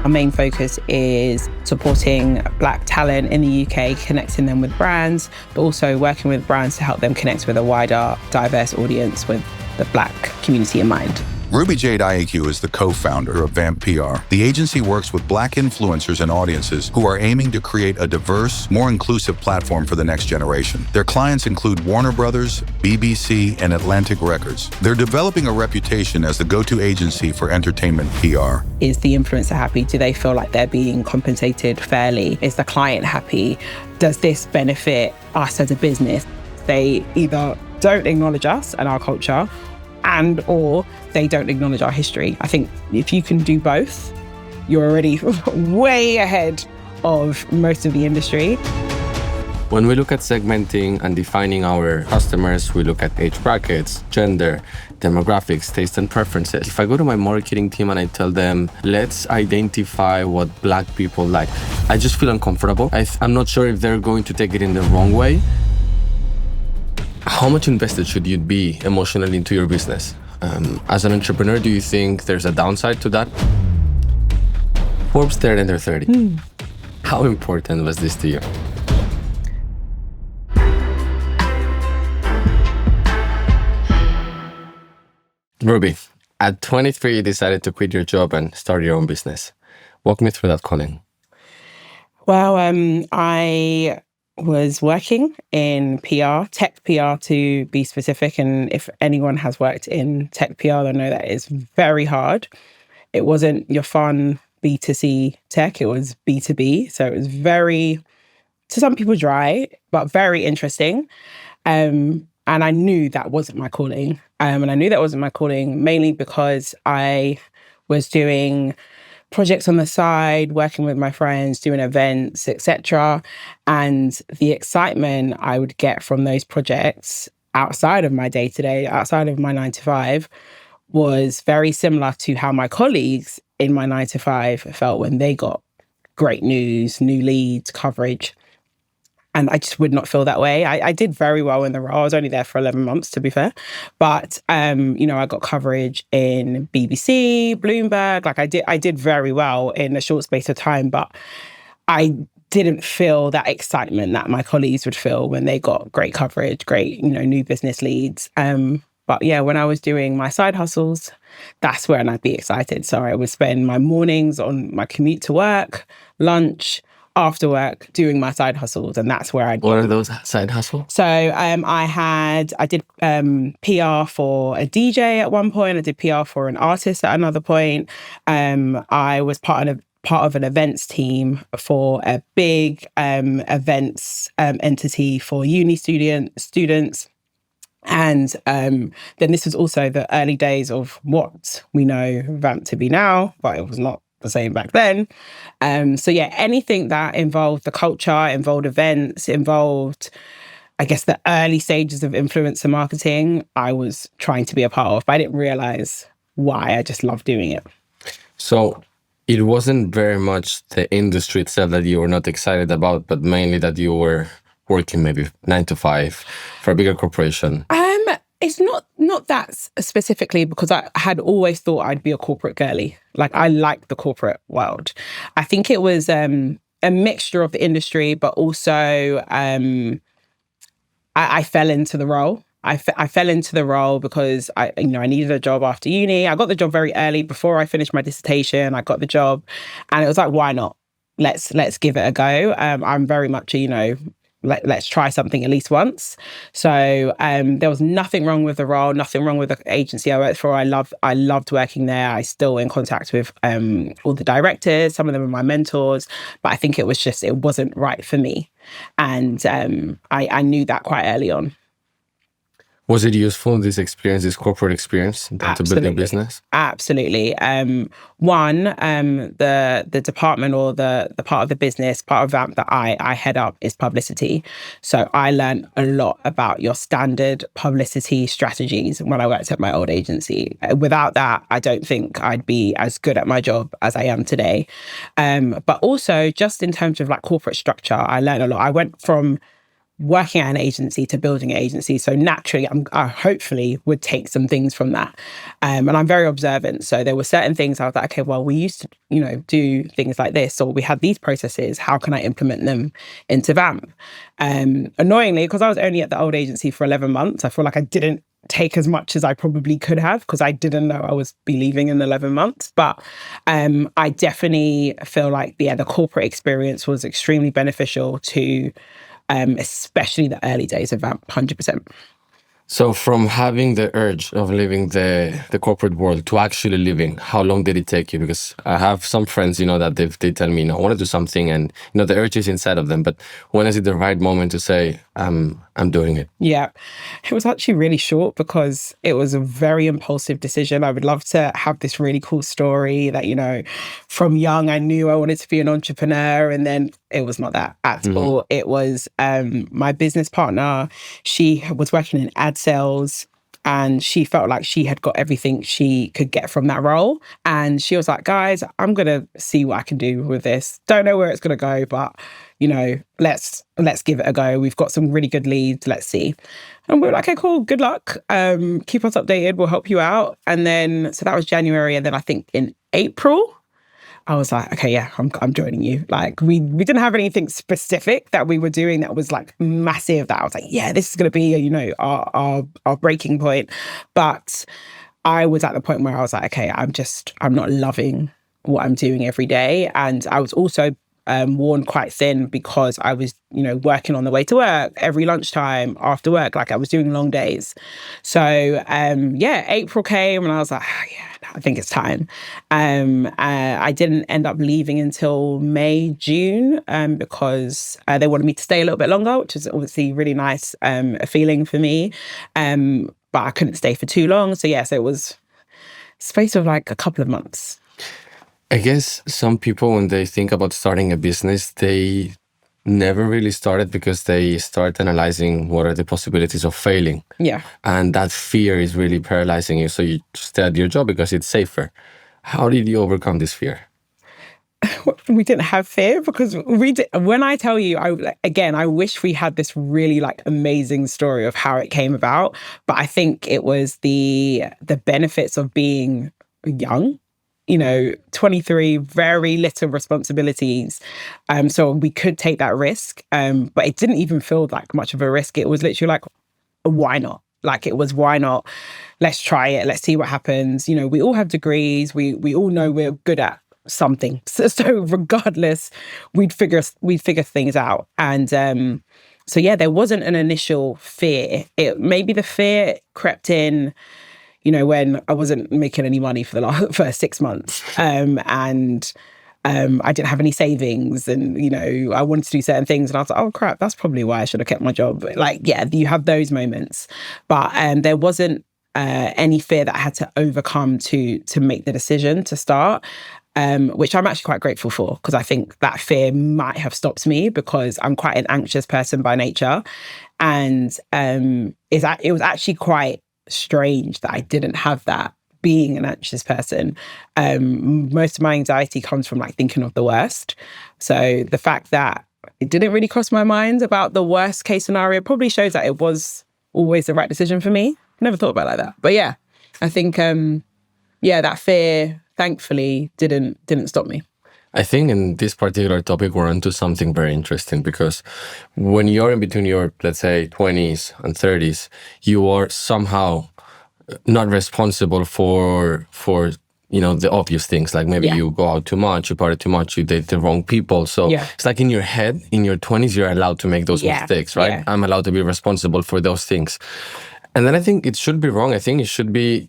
Our main focus is supporting Black talent in the UK, connecting them with brands, but also working with brands to help them connect with a wider, diverse audience with the Black community in mind. Ruby Jade Aryiku is the co-founder of VAMP PR. The agency works with Black influencers and audiences who are aiming to create a diverse, more inclusive platform for the next generation. Their clients include Warner Brothers, BBC, and Atlantic Records. They're developing a reputation as the go-to agency for entertainment PR. Is the influencer happy? Do they feel like they're being compensated fairly? Is the client happy? Does this benefit us as a business? They either don't acknowledge us and our culture, and or they don't acknowledge our history. I think if you can do both, you're already way ahead of most of the industry. When we look at segmenting and defining our customers, we look at age brackets, gender, demographics, taste and preferences. If I go to my marketing team and I tell them, let's identify what Black people like, I just feel uncomfortable. I'm not sure if they're going to take it in the wrong way. How much invested should you be emotionally into your business? As an entrepreneur, do you think there's a downside to that? Forbes 30 under 30. How important was this to you? Ruby, at 23, you decided to quit your job and start your own business. Walk me through that calling. Well, I was working in PR, tech PR to be specific. And if anyone has worked in tech PR, they'll know that it's very hard. It wasn't your fun B2C tech, it was B2B. So it was very, to some people, dry, but very interesting. And I knew that wasn't my calling. And I knew that wasn't my calling mainly because I was doing projects on the side, working with my friends, doing events, etc. And the excitement I would get from those projects outside of my day-to-day, outside of my 9 to 5, was very similar to how my colleagues in my 9 to 5 felt when they got great news, new leads, coverage. And I just would not feel that way. I did very well in the role. I was only there for 11 months, to be fair. But, I got coverage in BBC, Bloomberg. Like I did very well in a short space of time, but I didn't feel that excitement that my colleagues would feel when they got great coverage, great, new business leads. But yeah, when I was doing my side hustles, that's when I'd be excited. So I would spend my mornings on my commute to work, lunch, after work, doing my side hustles, and that's where I'd... What are those side hustles? So I did PR for a DJ at one point. I did PR for an artist at another point. I was part of an events team for a big events entity for uni students. And then this was also the early days of what we know VAMP to be now, but it was not the same back then. So yeah, anything that involved the culture, involved events, involved, I guess, the early stages of influencer marketing, I was trying to be a part of, but I didn't realize why. I just loved doing it. So it wasn't very much the industry itself that you were not excited about, but mainly that you were working maybe 9 to 5 for a bigger corporation. It's not that specifically, because I had always thought I'd be a corporate girly. Like, I like the corporate world. I think it was a mixture of the industry, but also I fell into the role. I fell into the role because I needed a job after uni. I got the job very early before I finished my dissertation. I got the job, and it was like, why not? Let's give it a go. I'm very much let's try something at least once. So there was nothing wrong with the role, nothing wrong with the agency I worked for. I loved working there. I still in contact with all the directors. Some of them are my mentors, but I think it wasn't right for me. And I knew that quite early on. Was it useful, this experience, this corporate experience, to build a business? Absolutely. The department or the part of the business, part of VAMP that I head up is publicity. So I learned a lot about your standard publicity strategies when I worked at my old agency. Without that, I don't think I'd be as good at my job as I am today. But also just in terms of like corporate structure, I learned a lot. I went from working at an agency to building an agency. So naturally, I hopefully would take some things from that. And I'm very observant. So there were certain things I was like, okay, well, we used to, do things like this, or we had these processes. How can I implement them into VAMP? Annoyingly, because I was only at the old agency for 11 months, I feel like I didn't take as much as I probably could have, because I didn't know I was be leaving in 11 months. But I definitely feel like, the corporate experience was extremely beneficial to especially the early days of VAMP, 100%. So from having the urge of leaving the corporate world to actually leaving, how long did it take you? Because I have some friends, that they tell me, I want to do something, and the urge is inside of them. But when is it the right moment to say, I'm doing it? Yeah, it was actually really short, because it was a very impulsive decision. I would love to have this really cool story that, from young, I knew I wanted to be an entrepreneur, and then it was not that at all. It was my business partner. She was working in ad sales, and she felt like she had got everything she could get from that role. And she was like, guys, I'm going to see what I can do with this. Don't know where it's going to go, but, let's give it a go. We've got some really good leads. Let's see. And we were like, okay, cool. Good luck. Keep us updated. We'll help you out. And then, so that was January. And then I think in April, I was like, okay, yeah, I'm joining you. Like, we didn't have anything specific that we were doing that was like massive, that I was like, yeah, this is going to be, our breaking point. But I was at the point where I was like, okay, I'm not loving what I'm doing every day. And I was also worn quite thin, because I was, working on the way to work, every lunchtime, after work, like I was doing long days. So, April came, and I was like, I think it's time. I didn't end up leaving until May, June, because they wanted me to stay a little bit longer, which is obviously really nice, a feeling for me. But I couldn't stay for too long. So so it was a space of like a couple of months. I guess some people, when they think about starting a business, they never really started because they start analyzing what are the possibilities of failing. Yeah. And that fear is really paralyzing you. So you stay at your job because it's safer. How did you overcome this fear? We didn't have fear, because when I tell you, I wish we had this really like amazing story of how it came about. But I think it was the benefits of being young. 23, very little responsibilities. So we could take that risk. But it didn't even feel like much of a risk. It was literally like, why not? Like, it was, why not? Let's try it. Let's see what happens. We all have degrees. We all know we're good at something. So regardless, we'd figure things out. And there wasn't an initial fear. Maybe the fear crept in, when I wasn't making any money for the first 6 months. And I didn't have any savings, and, I wanted to do certain things. And I was like, oh, crap, that's probably why I should have kept my job. Like, yeah, you have those moments. But there wasn't any fear that I had to overcome to make the decision to start, which I'm actually quite grateful for, because I think that fear might have stopped me, because I'm quite an anxious person by nature. And it was actually quite strange that I didn't have that, being an anxious person. Most of my anxiety comes from like thinking of the worst. So the fact that it didn't really cross my mind about the worst case scenario probably shows that it was always the right decision for me. Never thought about it like that. But yeah, I think that fear thankfully didn't stop me. I think in this particular topic, we're onto something very interesting, because when you're in between your, let's say, 20s and 30s, you are somehow not responsible for the obvious things. Like maybe you go out too much, you party too much, you date the wrong people. So it's like in your head, in your 20s, you're allowed to make those mistakes, right? Yeah. I'm allowed to be responsible for those things. And then I think it should be wrong. I think it should be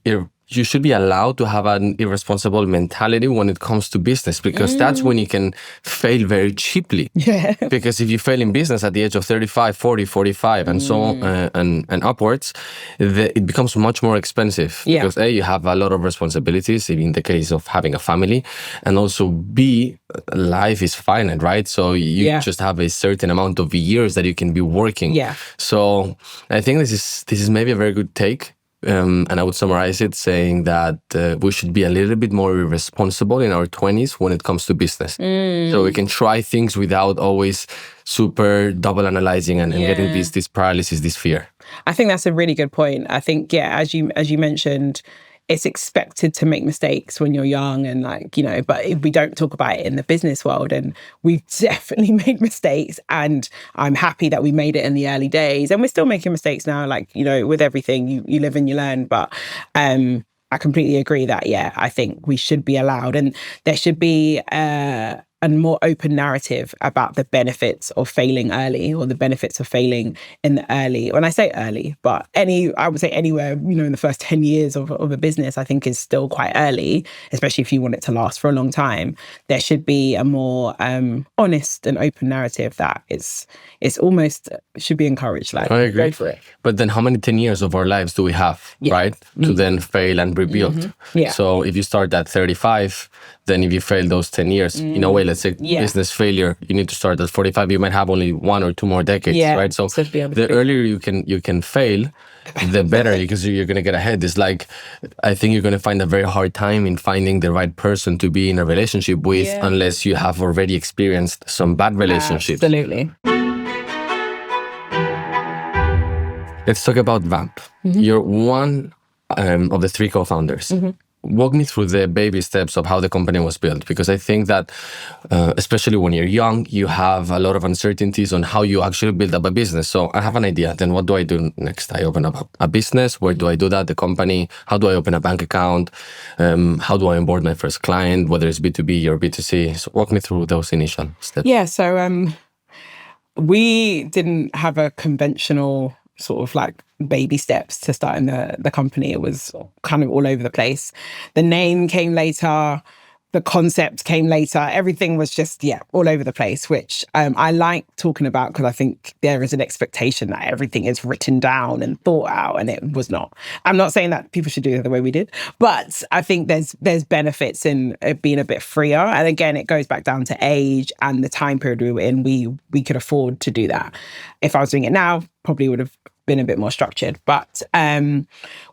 you should be allowed to have an irresponsible mentality when it comes to business, because that's when you can fail very cheaply. Yeah. Because if you fail in business at the age of 35, 40, 45, and so on, and upwards, it becomes much more expensive. Yeah. Because A, you have a lot of responsibilities in the case of having a family, and also B, life is finite, right? So you just have a certain amount of years that you can be working. Yeah. So I think this is maybe a very good take. And I would summarize it saying that we should be a little bit more responsible in our 20s when it comes to business. So we can try things without always super double analyzing and getting this paralysis, this fear. I think that's a really good point. I think, as you mentioned, it's expected to make mistakes when you're young and but if we don't talk about it in the business world, and we've definitely made mistakes, and I'm happy that we made it in the early days, and we're still making mistakes now, with everything, you live and you learn. But I completely agree that, I think we should be allowed, and there should be a more open narrative about the benefits of failing early, or the benefits of failing in the early. When I say early, but I would say anywhere, in the first 10 years of a business, I think is still quite early, especially if you want it to last for a long time. There should be a more honest and open narrative that it's almost should be encouraged. I agree. Go for it. But then how many 10 years of our lives do we have, right? To then fail and rebuild. Yeah. So if you start at 35, then if you fail those 10 years, in a way, let's say business failure, you need to start at 45. You might have only 1 or 2 more decades, right? So the earlier you can fail, the better, because you're going to get ahead. It's like, I think you're going to find a very hard time in finding the right person to be in a relationship with, unless you have already experienced some bad relationships. Absolutely. Let's talk about VAMP. You're one of the 3 co-founders. Walk me through the baby steps of how the company was built, because I think that especially when you're young, you have a lot of uncertainties on how you actually build up a business. So I have an idea. Then what do I do next? I open up a business. Where do I do that? The company. How do I open a bank account? How do I onboard my first client, whether it's B2B or B2C? So walk me through those initial steps. Yeah. So we didn't have a conventional sort of baby steps to starting the company. It was kind of all over the place. The name came later, the concept came later. Everything was just, all over the place, which I like talking about, because I think there is an expectation that everything is written down and thought out, and it was not. I'm not saying that people should do it the way we did, but I think there's benefits in it being a bit freer. And again, it goes back down to age and the time period we were in. We could afford to do that. If I was doing it now, probably would have been a bit more structured. But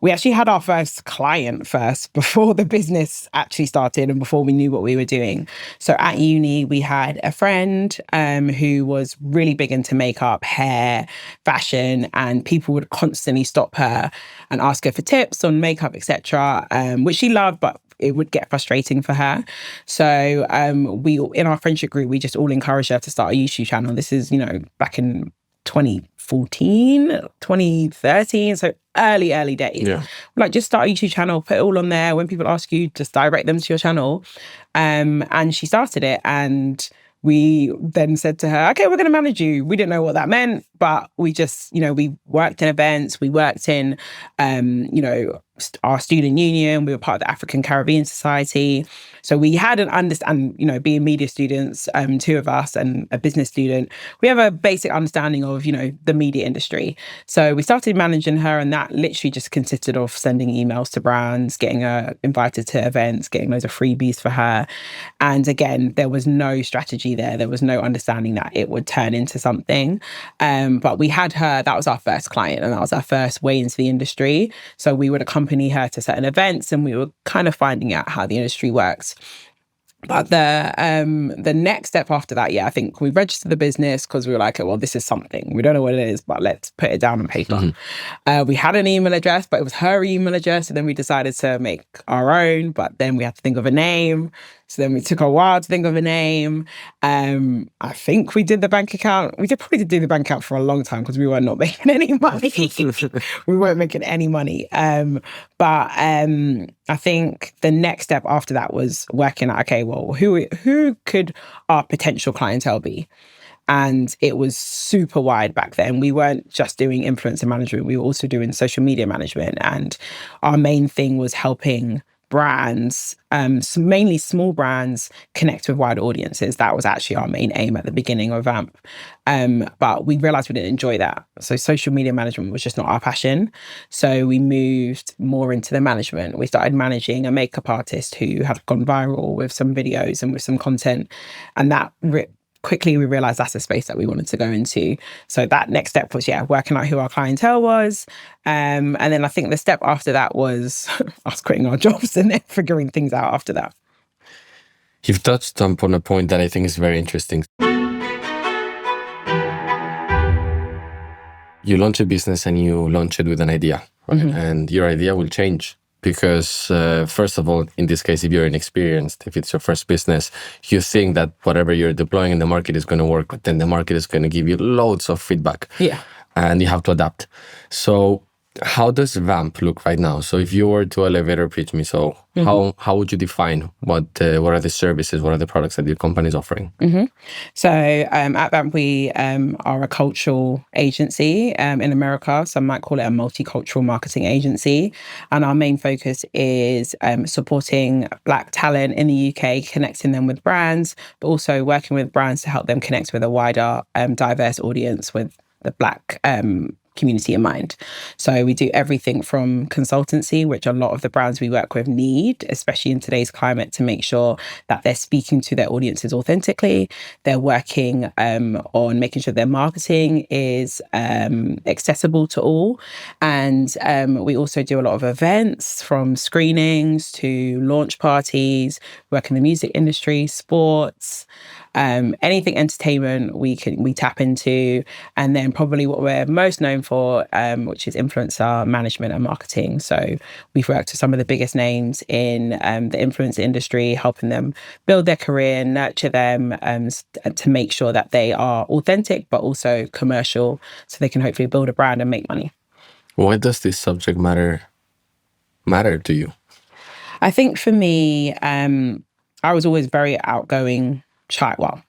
we actually had our first client first before the business actually started and before we knew what we were doing. So at uni, we had a friend who was really big into makeup, hair, fashion, and people would constantly stop her and ask her for tips on makeup, etc., which she loved, but it would get frustrating for her. So we, in our friendship group, we just all encouraged her to start a YouTube channel. This is, back in 2014, 2013, so early days. Just start a YouTube channel, put it all on there. When people ask you, just direct them to your channel. And she started it, and we then said to her, okay, we're going to manage you. We didn't know what that meant, but we just, we worked in events, we worked in, our student union, we were part of the African Caribbean Society. So we had an understanding, being media students, 2 of us and a business student, we have a basic understanding of, the media industry. So we started managing her, and that literally just consisted of sending emails to brands, getting her invited to events, getting loads of freebies for her. And again, there was no strategy there. There was no understanding that it would turn into something. But we had her, that was our first client, and that was our first way into the industry. So we would accompany her to certain events, and we were kind of finding out how the industry works. But the next step after that, I think we registered the business because we were like, well, this is something. We don't know what it is, but let's put it down on paper. We had an email address, but it was her email address. And then we decided to make our own, but then we had to think of a name. So then we took a while to think of a name. I think we did the bank account. We probably did do the bank account for a long time because we were not making any money. We weren't making any money. But I think the next step after that was working out, okay, well, who could our potential clientele be? And it was super wide back then. We weren't just doing influencer management. We were also doing social media management. And our main thing was helping brands, mainly small brands, connect with wider audiences. That was actually our main aim at the beginning of VAMP. But we realized we didn't enjoy that. So social media management was just not our passion. So we moved more into the management. We started managing a makeup artist who had gone viral with some videos and with some content. And that quickly we realized that's a space that we wanted to go into. So that next step was, working out who our clientele was. And then I think the step after that was us quitting our jobs and then figuring things out after that. You've touched upon a point that I think is very interesting. You launch a business and you launch it with an idea, right? And your idea will change because, first of all, in this case, if you're inexperienced, if it's your first business, you think that whatever you're deploying in the market is going to work, but then the market is going to give you loads of feedback. Yeah. And you have to adapt. So how does VAMP look right now? So if you were to elevator pitch me, so how would you define what are the services, what are the products that your company is offering? So at VAMP, we are a cultural agency in America. Some might call it a multicultural marketing agency. And our main focus is supporting Black talent in the UK, connecting them with brands, but also working with brands to help them connect with a wider diverse audience with the Black community in mind. So we do everything from consultancy, which a lot of the brands we work with need, especially in today's climate, to make sure that they're speaking to their audiences authentically. They're working on making sure their marketing is accessible to all. And we also do a lot of events, from screenings to launch parties, work in the music industry, sports, anything entertainment we tap into. And then probably what we're most known for, which is influencer management and marketing. So we've worked with some of the biggest names in the influencer industry, helping them build their career, nurture them to make sure that they are authentic, but also commercial, so they can hopefully build a brand and make money. Why does this subject matter to you? I think for me, I was always very outgoing child.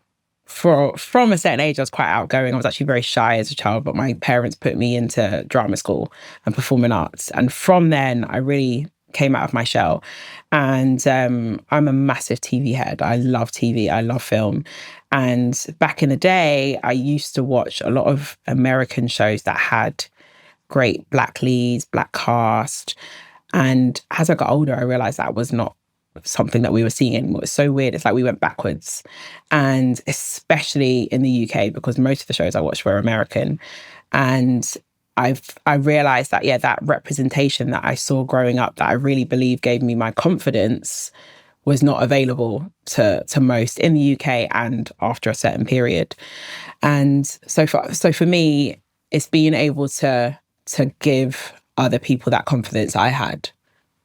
Well, from a certain age, I was quite outgoing. I was actually very shy as a child, but my parents put me into drama school and performing arts. And from then, I really came out of my shell. And I'm a massive TV head. I love TV. I love film. And back in the day, I used to watch a lot of American shows that had great Black leads, Black cast. And as I got older, I realized that was not something that we were seeing anymore. It's so weird. It's like we went backwards. And especially in the UK, because most of the shows I watched were American. And I realized that, that representation that I saw growing up, that I really believe gave me my confidence, was not available to most in the UK and after a certain period. And so for me, it's being able to give other people that confidence I had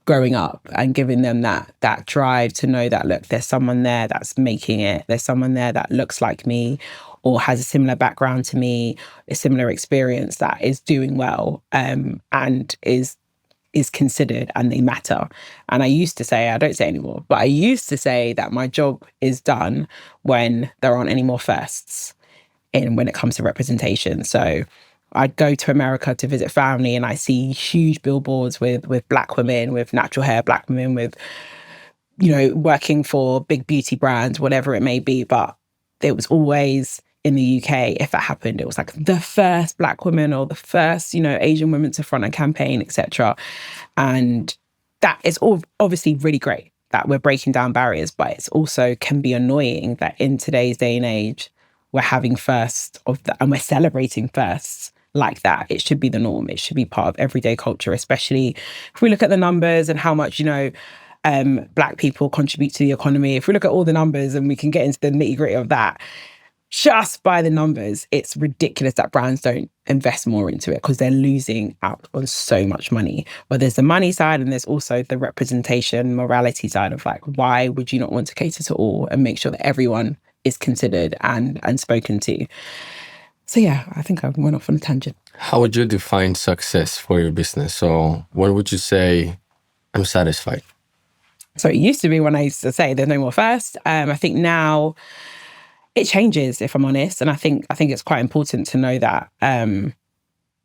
growing up, and giving them that drive to know that, look, there's someone there that's making it. There's someone there that looks like me or has a similar background to me, a similar experience, that is doing well and is considered, and they matter. And I used to say, I don't say anymore, but I used to say that my job is done when there aren't any more firsts when it comes to representation. So I'd go to America to visit family, and I see huge billboards with Black women, with natural hair, Black women with, working for big beauty brands, whatever it may be. But it was always in the UK, if that happened, it was like the first Black woman or the first, Asian woman to front a campaign, etc. And that is all obviously really great that we're breaking down barriers, but it's also can be annoying that in today's day and age, we're having first and we're celebrating firsts like that. It should be the norm. It should be part of everyday culture, especially if we look at the numbers and how much, Black people contribute to the economy. If we look at all the numbers, and we can get into the nitty gritty of that, just by the numbers, it's ridiculous that brands don't invest more into it, because they're losing out on so much money. But there's the money side, and there's also the representation, morality side of like, why would you not want to cater to all and make sure that everyone is considered and spoken to? So I think I went off on a tangent. How would you define success for your business? So when would you say, I'm satisfied? So it used to be when I used to say there's no more first. I think now it changes, if I'm honest. And I think it's quite important to know that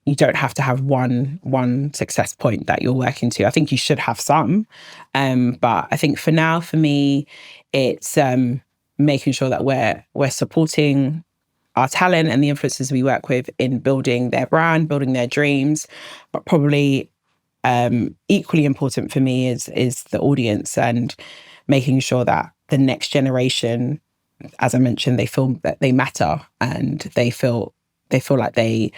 you don't have to have one success point that you're working to. I think you should have some. But I think for now, for me, it's making sure that we're supporting our talent and the influencers we work with in building their brand, building their dreams. But probably equally important for me is the audience, and making sure that the next generation as I mentioned, they feel that they matter, and they feel like they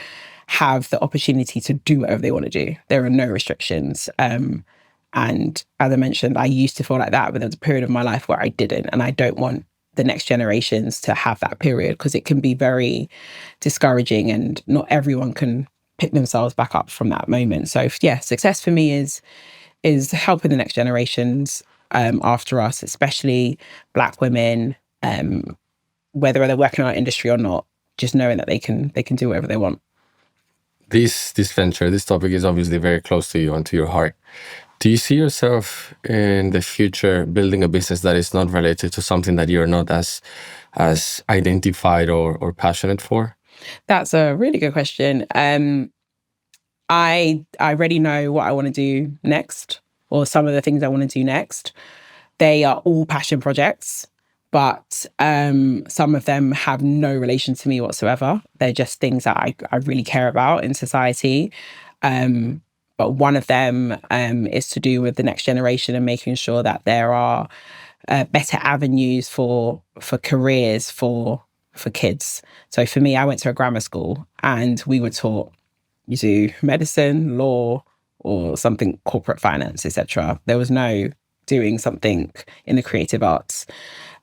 have the opportunity to do whatever they want to do. There are no restrictions. And as I mentioned, I used to feel like that, but there was a period of my life where I didn't. And I don't want the next generations to have that period, because it can be very discouraging, and not everyone can pick themselves back up from that moment. So yeah, success for me is helping the next generations after us, especially Black women, whether they're working in our industry or not, just knowing that they can do whatever they want. This venture, this topic is obviously very close to you and to your heart. Do you see yourself in the future building a business that is not related to something that you're not as identified or passionate for? That's a really good question. I already know what I want to do next, or some of the things I want to do next. They are all passion projects, but some of them have no relation to me whatsoever. They're just things that I really care about in society. But one of them is to do with the next generation and making sure that there are better avenues for careers for kids. So for me, I went to a grammar school, and we were taught you do medicine, law, or something corporate finance, etc. There was no doing something in the creative arts.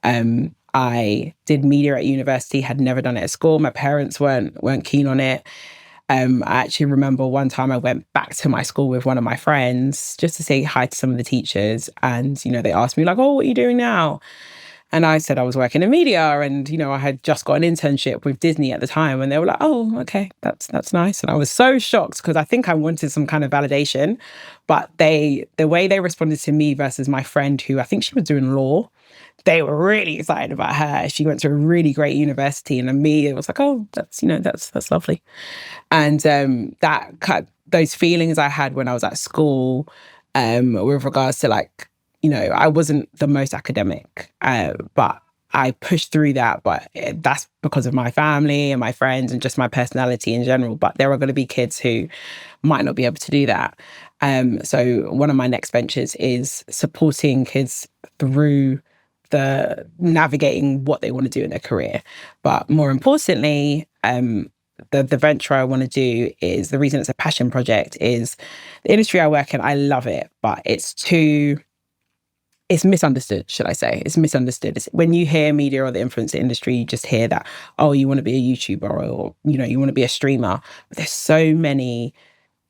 I did media at university, had never done it at school. My parents weren't keen on it. I actually remember one time I went back to my school with one of my friends just to say hi to some of the teachers. And, they asked me like, oh, what are you doing now? And I said I was working in media, and, I had just got an internship with Disney at the time. And they were like, oh, okay, that's nice. And I was so shocked, because I think I wanted some kind of validation. But the way they responded to me versus my friend, who I think she was doing law, they were really excited about her. She went to a really great university, and me, it was like, oh, that's lovely. And those feelings I had when I was at school, with regards to like, I wasn't the most academic, but I pushed through that. But that's because of my family and my friends and just my personality in general. But there are going to be kids who might not be able to do that. So one of my next ventures is supporting kids through the navigating what they want to do in their career. But more importantly, the venture I want to do, is the reason it's a passion project, is the industry I work in. I love it, but it's misunderstood, should I say. It's misunderstood. When you hear media or the influencer industry, you just hear that, oh, you want to be a YouTuber, or, you want to be a streamer. But there's so many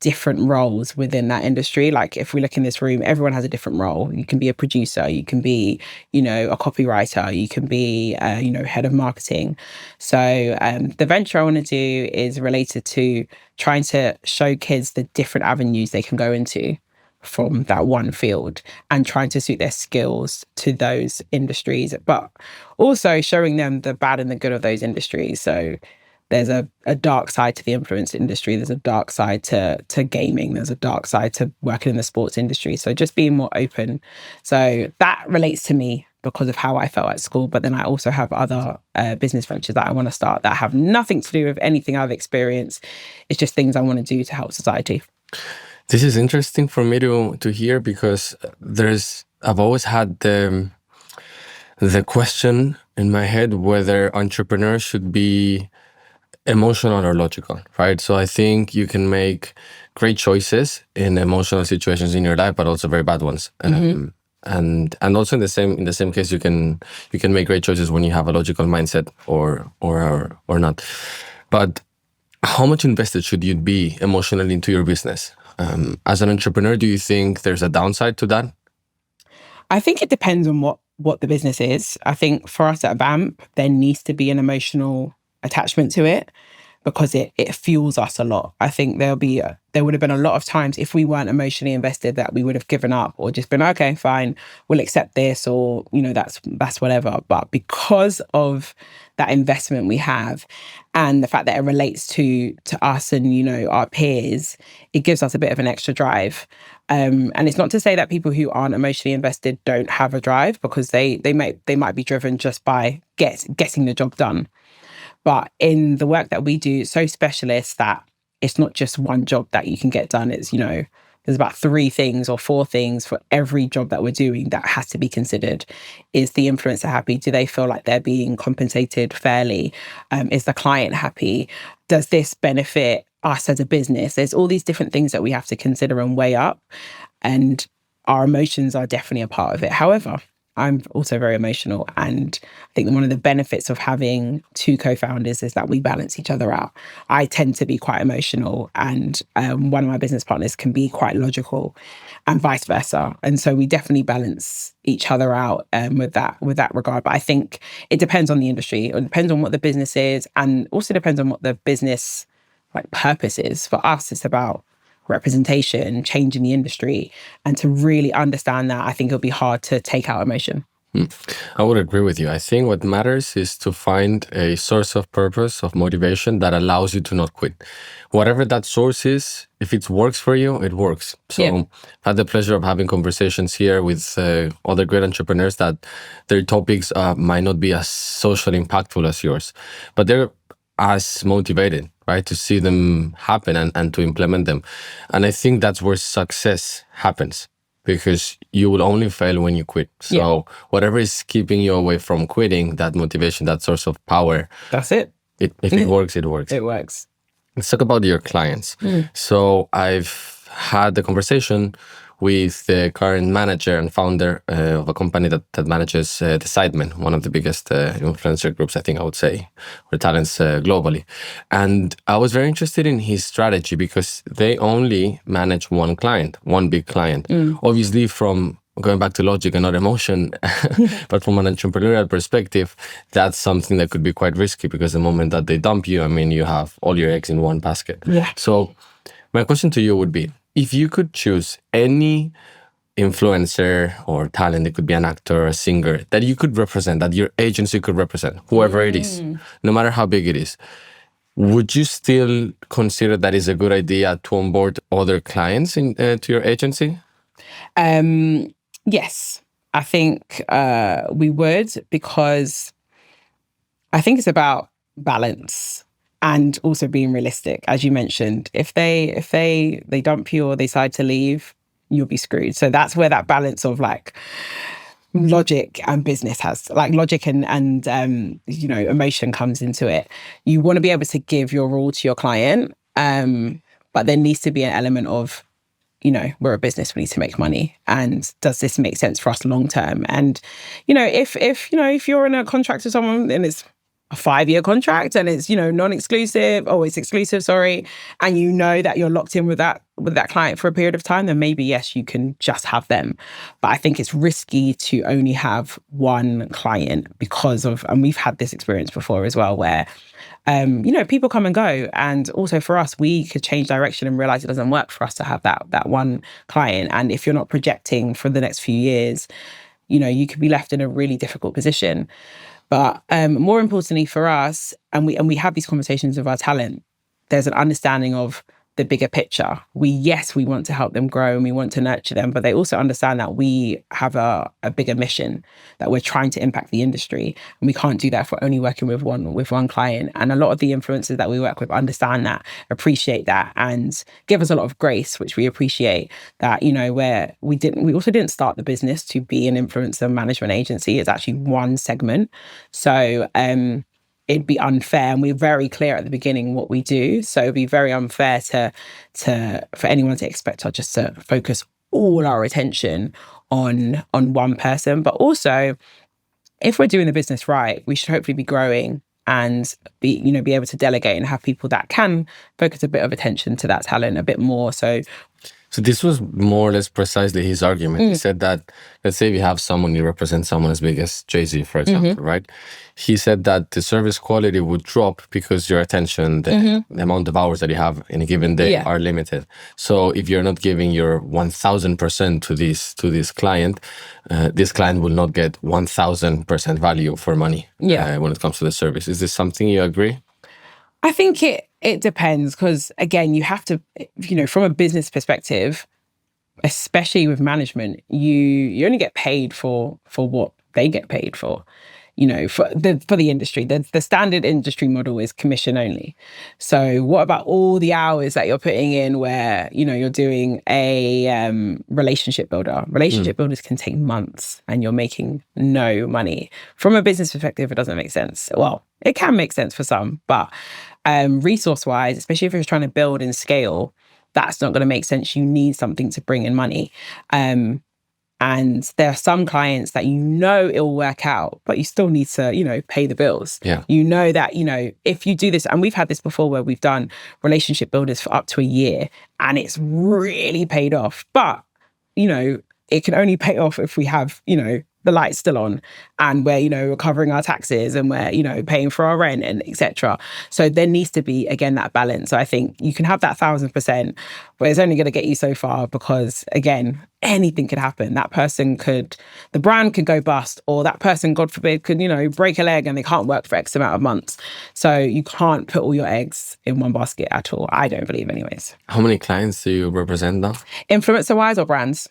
different roles within that industry. Like if we look in this room, everyone has a different role. You can be a producer, you can be, a copywriter, you can be, head of marketing. So the venture I want to do is related to trying to show kids the different avenues they can go into from that one field, and trying to suit their skills to those industries, but also showing them the bad and the good of those industries. So there's a dark side to the influence industry. There's a dark side to gaming. There's a dark side to working in the sports industry. So just being more open. So that relates to me because of how I felt at school. But then I also have other business ventures that I want to start that have nothing to do with anything I've experienced. It's just things I want to do to help society. This is interesting for me to hear, because I've always had the question in my head whether entrepreneurs should be emotional or logical, right? So I think you can make great choices in emotional situations in your life, but also very bad ones. Mm-hmm. And also in the same case, you can make great choices when you have a logical mindset or not. But how much invested should you be emotionally into your business? As an entrepreneur, do you think there's a downside to that? I think it depends on what the business is. I think for us at VAMP, there needs to be an emotional attachment to it, because it fuels us a lot. I think there would have been a lot of times if we weren't emotionally invested that we would have given up, or just been, okay, fine, we'll accept this, or, that's whatever. But because of that investment we have, and the fact that it relates to us and, our peers, it gives us a bit of an extra drive. And it's not to say that people who aren't emotionally invested don't have a drive, because they might be driven just by getting the job done. But in the work that we do, it's so specialist that it's not just one job that you can get done. It's, there's there's about 3 things or 4 things for every job that we're doing that has to be considered. Is the influencer happy? Do they feel like they're being compensated fairly? Is the client happy? Does this benefit us as a business? There's all these different things that we have to consider and weigh up. And our emotions are definitely a part of it. However, I'm also very emotional. And I think that one of the benefits of having 2 co-founders is that we balance each other out. I tend to be quite emotional, and one of my business partners can be quite logical, and vice versa. And so we definitely balance each other out with that regard. But I think it depends on the industry. It depends on what the business is, and also depends on what the business purpose is. For us, it's about representation, changing the industry, and to really understand that, I think it'll be hard to take out emotion. I would agree with you. I think what matters is to find a source of purpose, of motivation that allows you to not quit. Whatever that source is, if it works for you, it works. So I've had the pleasure of having conversations here with other great entrepreneurs that their topics might not be as socially impactful as yours, but they're as motivated, right, to see them happen and to implement them. And I think that's where success happens, because you will only fail when you quit. So whatever is keeping you away from quitting, that motivation, that source of power, that's it. If it works, it works. It works. Let's talk about your clients. So I've had the conversation with the current manager and founder of a company that manages the Sidemen, one of the biggest influencer groups, I think I would say, or talents globally. And I was very interested in his strategy because they only manage one client, one big client. Obviously, from going back to logic and not emotion, but from an entrepreneurial perspective, that's something that could be quite risky, because the moment that they dump you, I mean, you have all your eggs in one basket. So my question to you would be, if you could choose any influencer or talent, it could be an actor or a singer, that you could represent, that your agency could represent, whoever it is, no matter how big it is, would you still consider that is a good idea to onboard other clients to your agency? Yes, I think we would, because I think it's about balance. And also being realistic, as you mentioned. If they dump you or they decide to leave, you'll be screwed. So that's where that balance of logic and business has, logic and emotion comes into it. You want to be able to give your all to your client, but there needs to be an element of, we're a business, we need to make money, and does this make sense for us long term? And if you're in a contract with someone and it's a 5-year contract and it's, non-exclusive, it's exclusive, sorry, and that you're locked in with that client for a period of time, then maybe, yes, you can just have them. But I think it's risky to only have one client because of, and we've had this experience before as well, where, people come and go. And also for us, we could change direction and realize it doesn't work for us to have that one client. And if you're not projecting for the next few years, you could be left in a really difficult position. But more importantly for us, and we have these conversations with our talent, there's an understanding of the bigger picture. We want to help them grow and we want to nurture them, but they also understand that we have a bigger mission, that we're trying to impact the industry, and we can't do that if we're only working with one client. And a lot of the influencers that we work with understand that, appreciate that, and give us a lot of grace, which we appreciate. That where we also didn't start the business to be an influencer management agency. It's actually one segment. So it'd be unfair, and we're very clear at the beginning what we do. So it'd be very unfair for anyone to expect us just to focus all our attention on one person. But also, if we're doing the business right, we should hopefully be growing and be able to delegate and have people that can focus a bit of attention to that talent a bit more. So this was more or less precisely his argument. He said that, let's say we have someone, you represent someone as big as Jay-Z, for example, right? He said that the service quality would drop because your attention, the amount of hours that you have in a given day are limited. So if you're not giving your 1,000% to this client will not get 1,000% value for money when it comes to the service. Is this something you agree? I think it depends, because again, you have to, from a business perspective, especially with management, you only get paid for what they get paid for. for the industry. The standard industry model is commission only. So what about all the hours that you're putting in where, you're doing a relationship builder? Relationship builders can take months and you're making no money. From a business perspective, it doesn't make sense. Well, it can make sense for some, but resource-wise, especially if you're trying to build and scale, that's not going to make sense. You need something to bring in money. And there are some clients that it'll work out, but you still need to, pay the bills. Yeah. That, if you do this, and we've had this before where we've done relationship builders for up to a year and it's really paid off. But, it can only pay off if we have, the lights still on and we're covering our taxes and we're, paying for our rent and etc. So there needs to be, again, that balance. So I think you can have that 1,000%, but it's only going to get you so far because, again, anything could happen. The brand could go bust, or that person, God forbid, could, break a leg and they can't work for X amount of months. So you can't put all your eggs in one basket at all. I don't believe anyways. How many clients do you represent now? Influencer-wise or brands?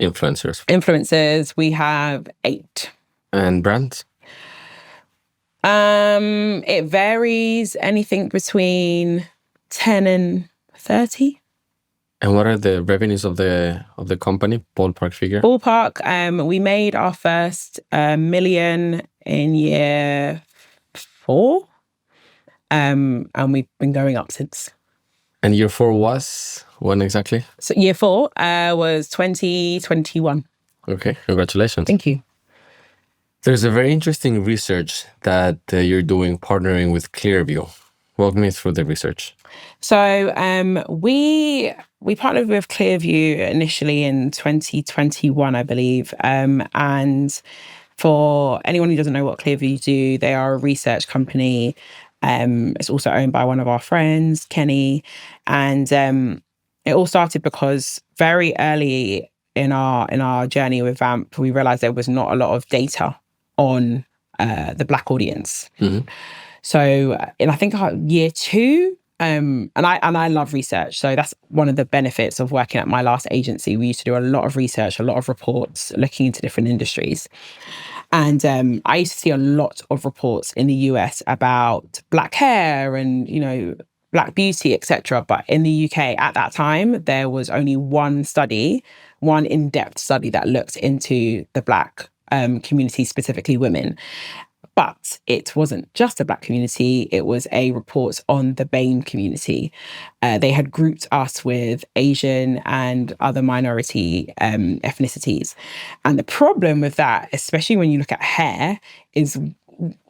Influencers, we have 8. And brands? It varies, anything between 10 and 30. And what are the revenues of the company? Ballpark figure? Ballpark, we made our first million in year 4. And we've been going up since. And year 4 was when exactly? So year 4 was 2021. Okay, congratulations. Thank you. There's a very interesting research that you're doing, partnering with Clearview. Walk me through the research. So we partnered with Clearview initially in 2021, I believe. And for anyone who doesn't know what Clearview do, they are a research company. It's also owned by one of our friends, Kenny. And it all started because very early in our journey with VAMP, we realized there was not a lot of data on the Black audience. Mm-hmm. So in I think year 2, and I love research. So that's one of the benefits of working at my last agency. We used to do a lot of research, a lot of reports looking into different industries. And I used to see a lot of reports in the US about Black hair and, Black beauty, etc. But in the UK at that time, there was only one in-depth study that looked into the Black community, specifically women. But it wasn't just a Black community, it was a report on the BAME community. They had grouped us with Asian and other minority ethnicities. And the problem with that, especially when you look at hair, is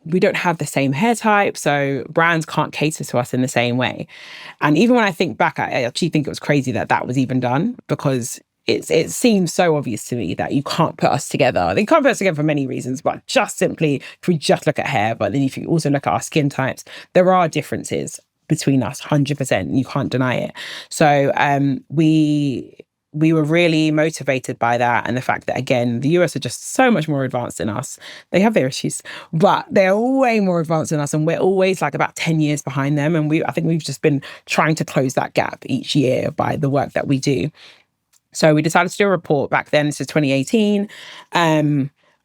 we don't have the same hair type, so brands can't cater to us in the same way. And even when I think back, I actually think it was crazy that was even done, because it seems so obvious to me that you can't put us together. They can't put us together for many reasons, but just simply, if we just look at hair, but then if you also look at our skin types, there are differences between us, 100%, and you can't deny it. So we were really motivated by that, and the fact that, again, the US are just so much more advanced than us. They have their issues, but they're way more advanced than us, and we're always like about 10 years behind them. And I think we've just been trying to close that gap each year by the work that we do. So we decided to do a report back then, this is 2018,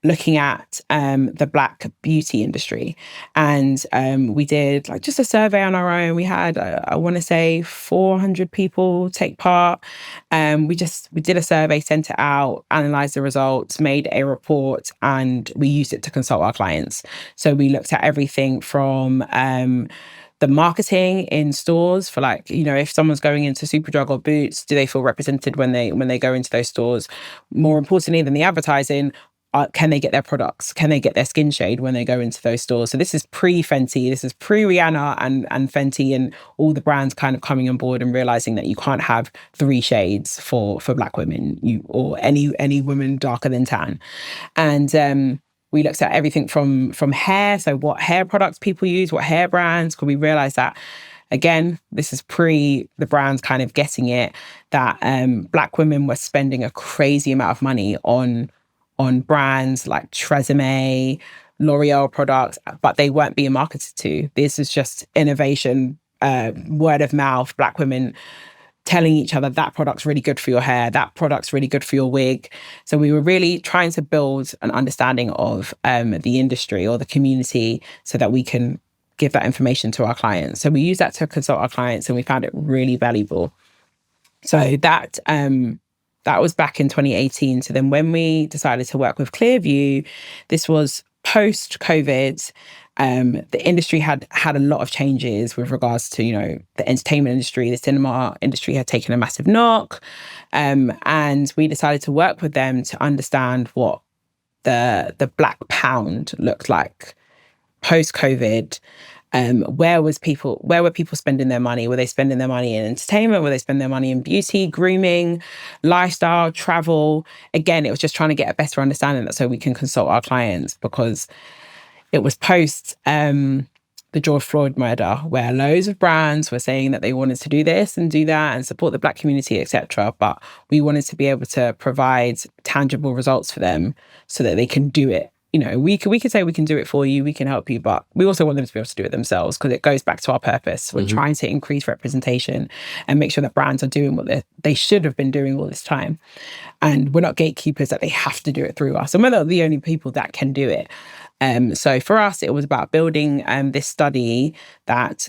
looking at the Black beauty industry. And we did just a survey on our own. We had, I want to say, 400 people take part. We did a survey, sent it out, analysed the results, made a report, and we used it to consult our clients. So we looked at everything from the marketing in stores for if someone's going into Superdrug or Boots, do they feel represented when they go into those stores? More importantly than the advertising, can they get their products? Can they get their skin shade when they go into those stores? So this is pre-Fenty, this is pre-Rihanna and Fenty and all the brands kind of coming on board and realizing that you can't have 3 shades for Black women, or any woman darker than tan. And we looked at everything from hair, so what hair products people use, what hair brands, because we realized that, again, this is pre the brands kind of getting it, that Black women were spending a crazy amount of money on brands like Tresemme, L'Oreal products, but they weren't being marketed to. This is just innovation, word of mouth, Black women telling each other that product's really good for your hair, that product's really good for your wig. So we were really trying to build an understanding of the industry or the community so that we can give that information to our clients. So we use that to consult our clients, and we found it really valuable. So that was back in 2018. So then when we decided to work with Clearview, this was post-COVID. The industry had a lot of changes with regards to, the entertainment industry, the cinema industry had taken a massive knock. And we decided to work with them to understand what the Black pound looked like post-COVID. Where were people spending their money? Were they spending their money in entertainment? Were they spending their money in beauty, grooming, lifestyle, travel? Again, it was just trying to get a better understanding that so we can consult our clients, because it was post the George Floyd murder, where loads of brands were saying that they wanted to do this and do that and support the Black community, etc. But we wanted to be able to provide tangible results for them so that they can do it. We could say we can do it for you, we can help you, but we also want them to be able to do it themselves, because it goes back to our purpose. We're trying to increase representation and make sure that brands are doing what they should have been doing all this time. And we're not gatekeepers that they have to do it through us. And we're not the only people that can do it. So for us, it was about building this study that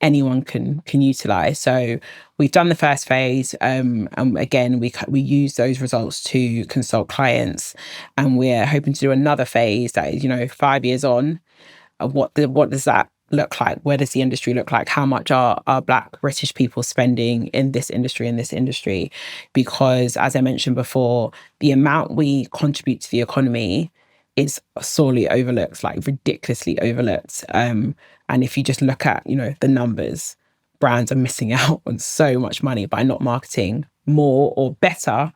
anyone can utilize. So we've done the first phase, and again, we use those results to consult clients, and we're hoping to do another phase that is, 5 years on. What does that look like? Where does the industry look like? How much are Black British people spending in this industry? Because as I mentioned before, the amount we contribute to the economy is sorely overlooked, like ridiculously overlooked. And if you just look at, the numbers, brands are missing out on so much money by not marketing more or better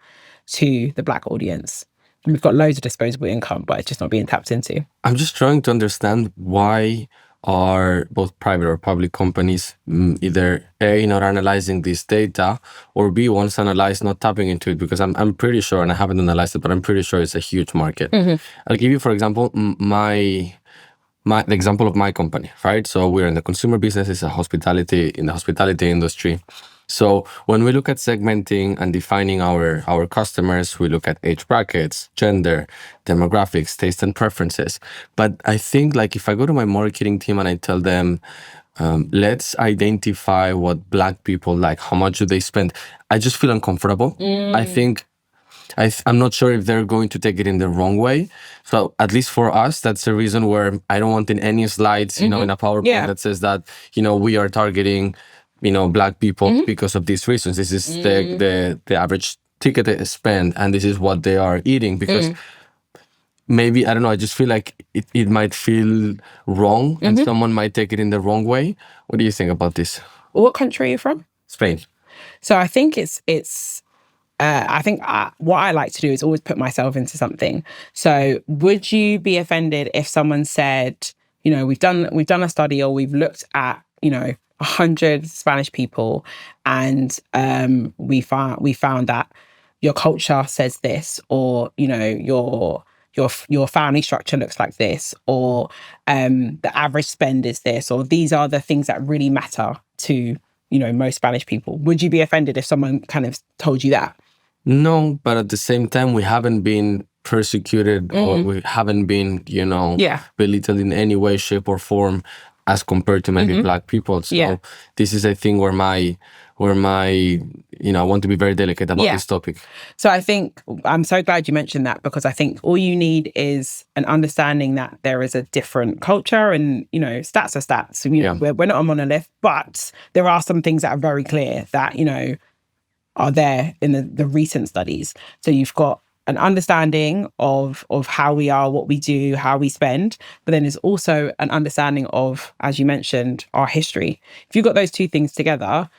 to the Black audience. And we've got loads of disposable income, but it's just not being tapped into. I'm just trying to understand why are both private or public companies either A, not analyzing this data, or B, once analyzed, not tapping into it, because I'm pretty sure, and I haven't analyzed it, but I'm pretty sure it's a huge market. I'll give you, for example, the example of my company, right? So we're in the consumer business, it's in the hospitality industry. So when we look at segmenting and defining our customers, we look at age brackets, gender, demographics, taste and preferences. But I think, like, if I go to my marketing team and I tell them, let's identify what Black people like, how much do they spend, I just feel uncomfortable. I think I'm not sure if they're going to take it in the wrong way. So at least for us, that's the reason where I don't want in any slides, in a PowerPoint that says that, we are targeting, Black people because of these reasons. This is the average ticket they spend, and this is what they are eating, because maybe, I don't know, I just feel like it might feel wrong and someone might take it in the wrong way. What do you think about this? What country are you from? Spain. So I think what I like to do is always put myself into something. So would you be offended if someone said, we've done a study, or we've looked at, 100 Spanish people, and we found that your culture says this, or your family structure looks like this, or the average spend is this, or these are the things that really matter to most Spanish people? Would you be offended if someone kind of told you that? No, but at the same time, we haven't been persecuted or we haven't been, belittled in any way, shape, or form as compared to maybe Black people. So this is a thing where I want to be very delicate about this topic. So I think I'm so glad you mentioned that, because I think all you need is an understanding that there is a different culture, and, stats are stats. We're not a monolith, but there are some things that are very clear that, are there in the recent studies. So you've got an understanding of how we are, what we do, how we spend, but then there's also an understanding of, as you mentioned, our history. If you've got those two things together,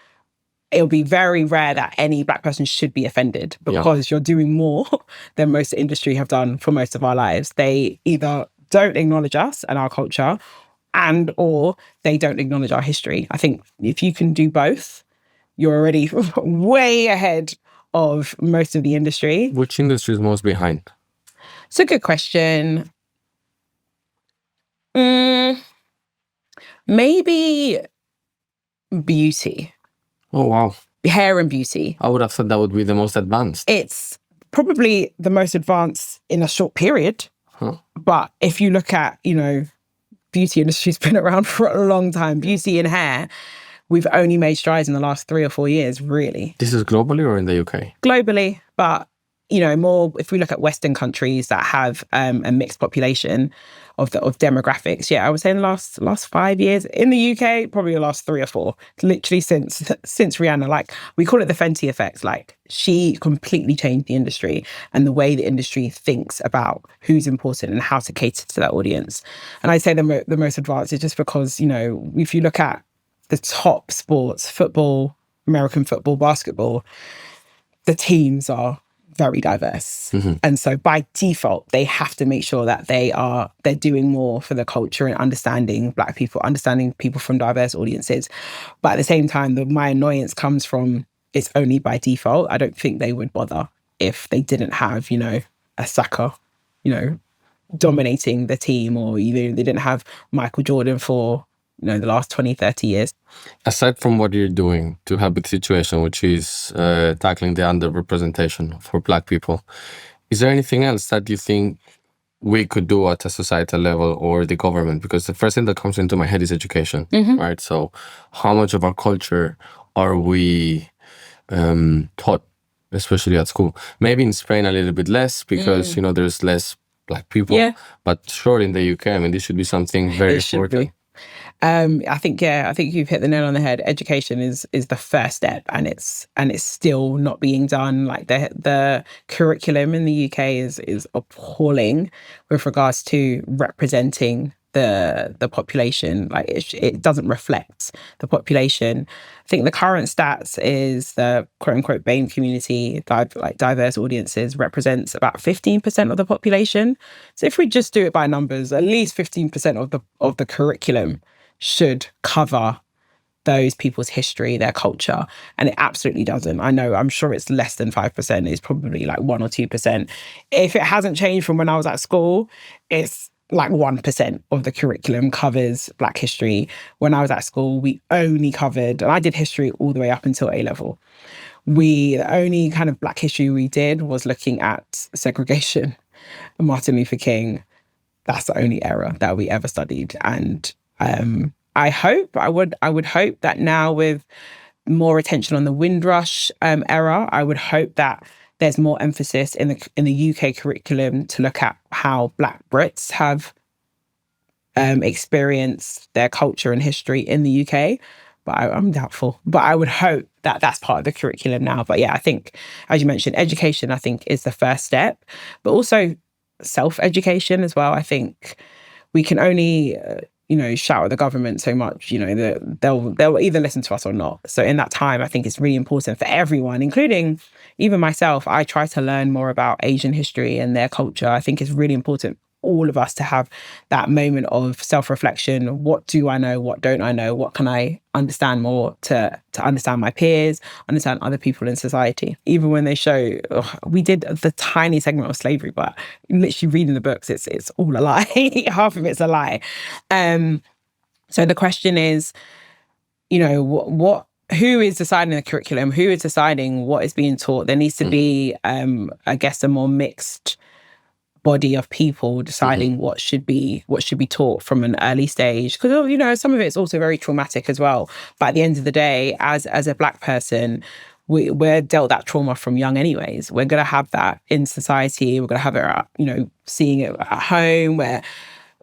it'll be very rare that any Black person should be offended, because you're doing more than most industry have done for most of our lives. They either don't acknowledge us and our culture, or they don't acknowledge our history. I think if you can do both, you're already way ahead of most of the industry. Which industry is most behind? It's a good question. Maybe beauty. Oh, wow. hair and beauty. I would have thought that would be the most advanced. It's probably the most advanced in a short period. But if you look at, beauty industry's been around for a long time. Beauty and hair, we've only made strides in the last 3 or 4 years, really. This is globally or in the UK? Globally, but more if we look at Western countries that have a mixed population of demographics. Yeah, I would say in the last 5 years. In the UK, probably the last 3 or 4. Literally since Rihanna, like we call it the Fenty effect. Like she completely changed the industry and the way the industry thinks about who's important and how to cater to that audience. And I'd say the most advanced is just because if you look at the top sports, football, American football, basketball, the teams are very diverse. And so by default, they have to make sure that they're doing more for the culture and understanding Black people, understanding people from diverse audiences. But at the same time, my annoyance comes from it's only by default. I don't think they would bother if they didn't have, a Saka, dominating the team, or they didn't have Michael Jordan for the last 20, 30 years. Aside from what you're doing to help with the situation, which is tackling the underrepresentation for Black people, is there anything else that you think we could do at a societal level or the government? Because the first thing that comes into my head is education, right? So how much of our culture are we taught, especially at school? Maybe in Spain a little bit less because, there's less Black people. Yeah. But surely in the UK, this should be something very important. I think you've hit the nail on the head. Education is the first step, and it's still not being done. Like the curriculum in the UK is appalling with regards to representing the population. Like it doesn't reflect the population. I think the current stats is the quote unquote BAME community, like diverse audiences, represents about 15% of the population. So if we just do it by numbers, at least 15% of the curriculum should cover those people's history, their culture. And it absolutely doesn't. I'm sure it's less than 5%. It's probably like 1 or 2%. If it hasn't changed from when I was at school, it's like 1% of the curriculum covers Black history. When I was at school, we only covered, and I did history all the way up until A-level. The only kind of Black history we did was looking at segregation and Martin Luther King. That's the only era that we ever studied. And I would hope that now with more attention on the Windrush era, I would hope that there's more emphasis in the UK curriculum to look at how Black Brits have experienced their culture and history in the UK. But I'm doubtful. But I would hope that that's part of the curriculum now. But yeah, I think, as you mentioned, education, I think, is the first step. But also self-education as well. I think we can only shout at the government so much, that they'll either listen to us or not. So in that time, I think it's really important for everyone, including even myself. I try to learn more about Asian history and their culture. I think it's really important all of us to have that moment of self-reflection. What do I know? What don't I know? What can I understand more to understand my peers, understand other people in society? Even when they show, we did the tiny segment of slavery, but literally reading the books, it's all a lie. Half of it's a lie. So the question is, who is deciding the curriculum? Who is deciding what is being taught? There needs to be, I guess, a more mixed body of people deciding what should be taught from an early stage, because some of it's also very traumatic as well. But at the end of the day, as a Black person, we're dealt that trauma from young anyways. We're going to have that in society. We're going to have it seeing it at home where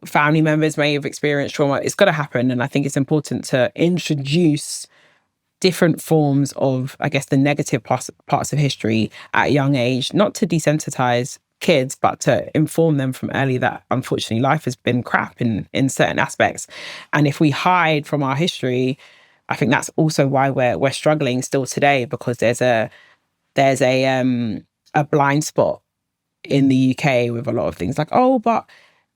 family members may have experienced trauma. It's going to happen. And I think it's important to introduce different forms of, I guess, the negative parts of history at a young age, not to desensitize kids, but to inform them from early that unfortunately life has been crap in certain aspects. And if we hide from our history, I think that's also why we're struggling still today, because there's a blind spot in the UK with a lot of things like, but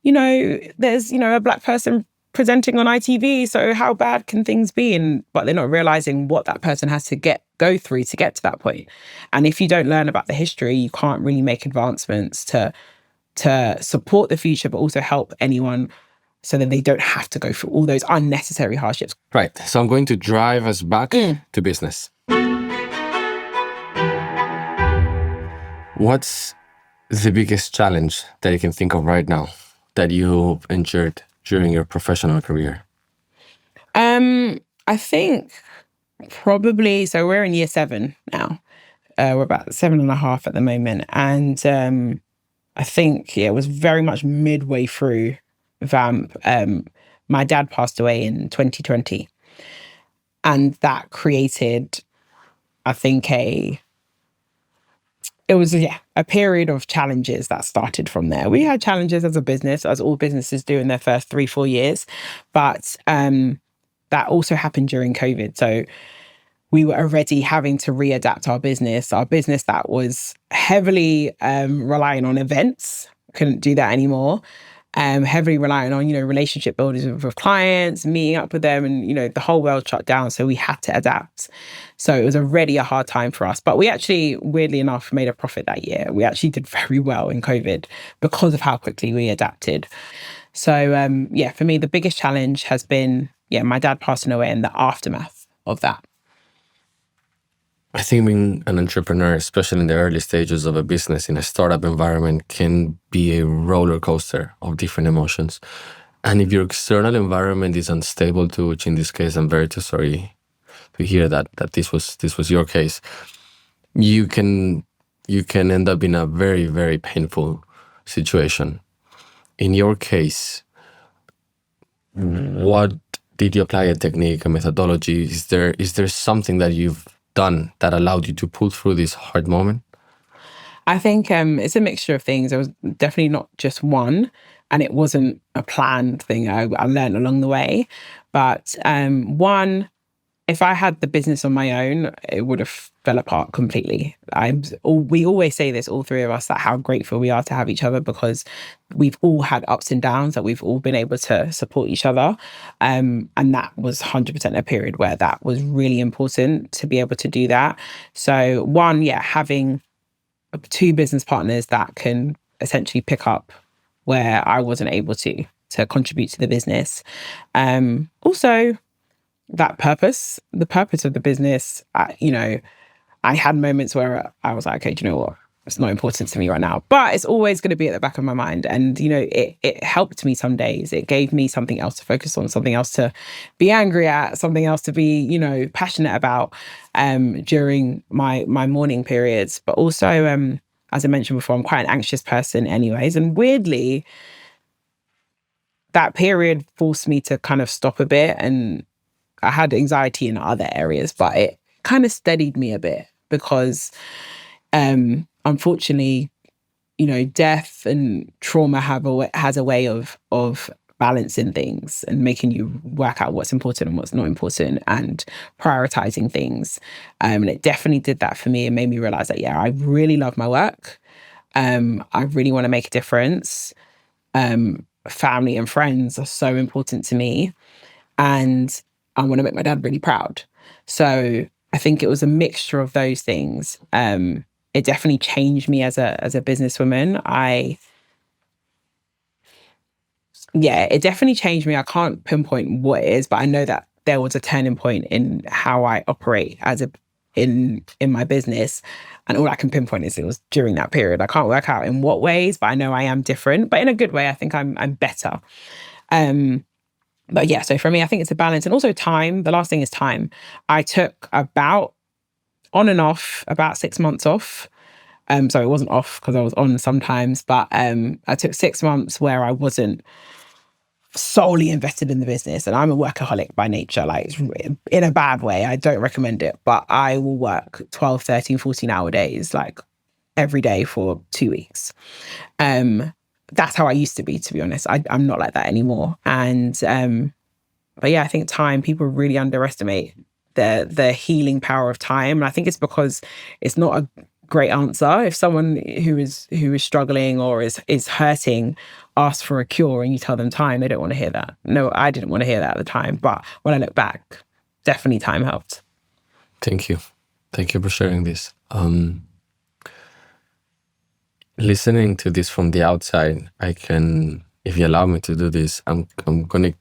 there's a Black person presenting on ITV, so how bad can things be? But they're not realizing what that person has to go through to get to that point. And if you don't learn about the history, you can't really make advancements to support the future, but also help anyone so that they don't have to go through all those unnecessary hardships. Right. So I'm going to drive us back to business. What's the biggest challenge that you can think of right now that you've endured during your professional career? I think probably, so we're in year 7 now. We're about 7.5 at the moment. And I think, it was very much midway through VAMP. My dad passed away in 2020. And that created, I think, a period of challenges that started from there. We had challenges as a business, as all businesses do in their first 3-4 years. But that also happened during COVID. So we were already having to readapt our business that was heavily relying on events, couldn't do that anymore. Heavily relying on, relationship building with clients, meeting up with them, and, the whole world shut down. So we had to adapt. So it was already a hard time for us. But we actually, weirdly enough, made a profit that year. We actually did very well in COVID because of how quickly we adapted. So, for me, the biggest challenge has been, my dad passing away and the aftermath of that. I think being an entrepreneur, especially in the early stages of a business in a startup environment, can be a roller coaster of different emotions. And if your external environment is unstable too, which in this case I'm very sorry to hear that this was your case, you can end up in a very, very painful situation. In your case, what did you apply a technique, a methodology? Is there something that you've done that allowed you to pull through this hard moment? I think it's a mixture of things. It was definitely not just one, and it wasn't a planned thing. I learned along the way. But one, if I had the business on my own, it would have fell apart completely. We always say this, all three of us, that how grateful we are to have each other, because we've all had ups and downs, that we've all been able to support each other. And that was 100% a period where that was really important to be able to do that. So one, having 2 business partners that can essentially pick up where I wasn't able to contribute to the business. Also, the purpose of the business, I had moments where I was like, okay, do you know what? It's not important to me right now, but it's always going to be at the back of my mind. And, it helped me some days. It gave me something else to focus on, something else to be angry at, something else to be, passionate about during my morning periods. But also, as I mentioned before, I'm quite an anxious person anyways. And weirdly, that period forced me to kind of stop a bit, and I had anxiety in other areas, but it kind of steadied me a bit because, unfortunately, death and trauma has a way of balancing things and making you work out what's important and what's not important and prioritizing things. And it definitely did that for me and made me realize that, I really love my work. I really want to make a difference. Family and friends are so important to me. And I want to make my dad really proud. So I think it was a mixture of those things. It definitely changed me as a businesswoman. It definitely changed me. I can't pinpoint what it is, but I know that there was a turning point in how I operate in my business. And all I can pinpoint is it was during that period. I can't work out in what ways, but I know I am different. But in a good way, I think I'm better. But so for me, I think it's a balance. And also time. The last thing is time. I took about, on and off, about 6 months off. So it wasn't off because I was on sometimes, but I took 6 months where I wasn't solely invested in the business. And I'm a workaholic by nature, like in a bad way. I don't recommend it, but I will work 12, 13, 14-hour days, like every day for 2 weeks. That's how I used to be honest. I'm not like that anymore. And, but I think time, people really underestimate the healing power of time. And I think it's because it's not a great answer. If someone who is struggling or is hurting asks for a cure and you tell them time, they don't want to hear that. No, I didn't want to hear that at the time. But when I look back, definitely time helped. Thank you. Thank you for sharing this. Listening to this from the outside, I can, if you allow me to do this, I'm going to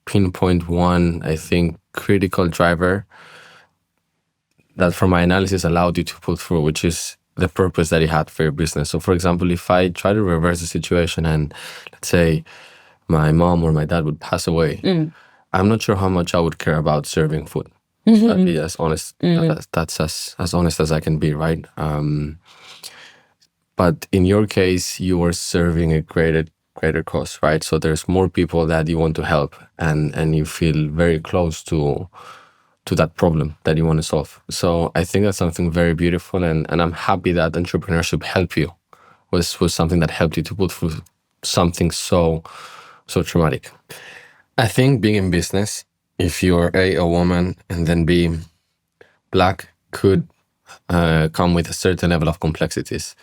pinpoint one, I think, critical driver that from my analysis allowed you to pull through, which is the purpose that you had for your business. So for example, if I try to reverse the situation and let's say my mom or my dad would pass away, I'm not sure how much I would care about serving food. So I'd be as honest, that's as honest as I can be, right? But in your case, you are serving a greater cause, right? So there's more people that you want to help, and you feel very close to that problem that you want to solve. So I think that's something very beautiful, and I'm happy that entrepreneurship helped you, was something that helped you to put through something so traumatic. I think being in business, if you're a woman and then B, Black, could come with a certain level of complexities.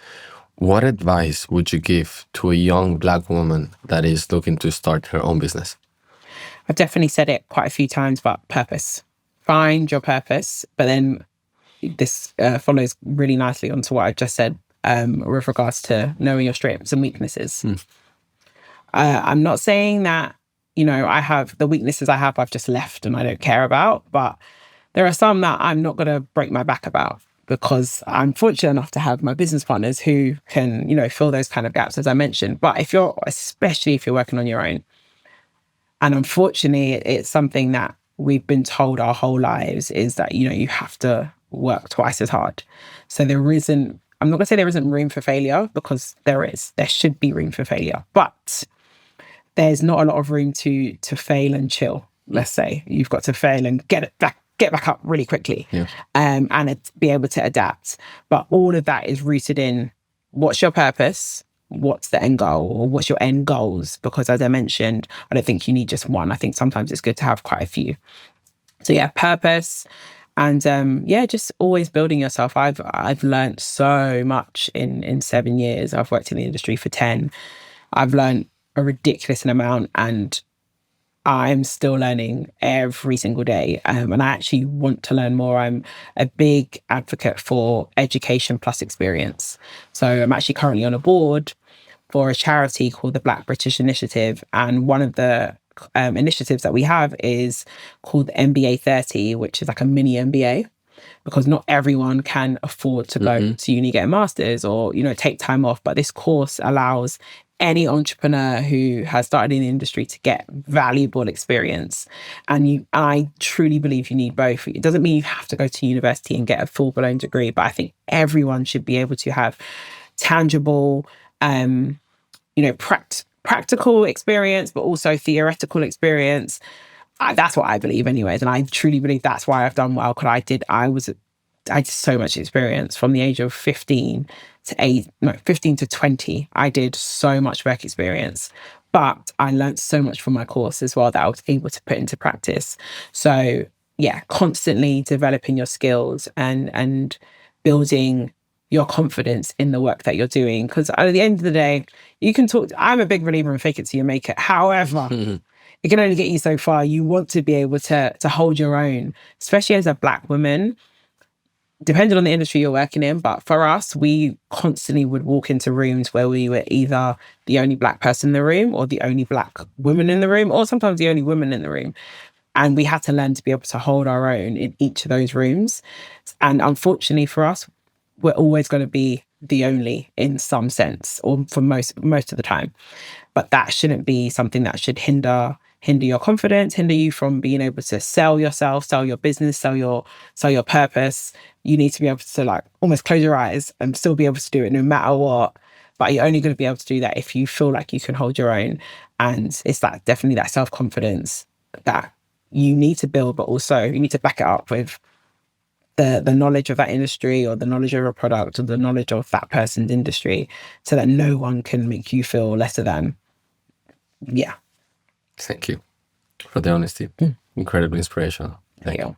What advice would you give to a young Black woman that is looking to start her own business? I've definitely said it quite a few times, but purpose. Find your purpose. But then this follows really nicely onto what I just said with regards to knowing your strengths and weaknesses. I'm not saying that, I have the weaknesses I have, I've just left and I don't care about, but there are some that I'm not going to break my back about, because I'm fortunate enough to have my business partners who can, fill those kind of gaps, as I mentioned. But especially if you're working on your own, and unfortunately, it's something that we've been told our whole lives, is that, you have to work twice as hard. So I'm not going to say there isn't room for failure, because there should be room for failure, but there's not a lot of room to fail and chill. Let's say you've got to fail and get back up really quickly, and be able to adapt. But all of that is rooted in what's your purpose, what's the end goal, or what's your end goals? Because as I mentioned, I don't think you need just one. I think sometimes it's good to have quite a few. So purpose, and just always building yourself. I've learned so much in 7 years. I've worked in the industry for 10. I've learned a ridiculous amount, and I'm still learning every single day. And I actually want to learn more. I'm a big advocate for education plus experience. So I'm actually currently on a board for a charity called the Black British Initiative. And one of the initiatives that we have is called the MBA 30, which is like a mini MBA, because not everyone can afford to go to uni, get a master's, or, take time off. But this course allows any entrepreneur who has started in the industry to get valuable experience. And I truly believe you need both. It doesn't mean you have to go to university and get a full-blown degree, but I think everyone should be able to have tangible, practical experience, but also theoretical experience. That's what I believe anyways. And I truly believe that's why I've done well, because I had so much experience from the age of 15 to 20. I did so much work experience, but I learned so much from my course as well that I was able to put into practice. So constantly developing your skills and building your confidence in the work that you're doing. Because at the end of the day, you can talk. I'm a big believer in fake it till you make it. However, it can only get you so far. You want to be able to hold your own, especially as a Black woman, depending on the industry you're working in. But for us, we constantly would walk into rooms where we were either the only Black person in the room, or the only Black woman in the room, or sometimes the only woman in the room. And we had to learn to be able to hold our own in each of those rooms. And unfortunately for us, we're always going to be the only in some sense, or for most of the time. But that shouldn't be something that should hinder your confidence, hinder you from being able to sell yourself, sell your business, sell your purpose. You need to be able to almost close your eyes and still be able to do it no matter what. But you're only going to be able to do that if you feel like you can hold your own. And it's definitely that self-confidence that you need to build, but also you need to back it up with the knowledge of that industry, or the knowledge of a product, or the knowledge of that person's industry, so that no one can make you feel lesser than. Yeah. Thank you for the honesty. Incredibly inspirational. Thank you.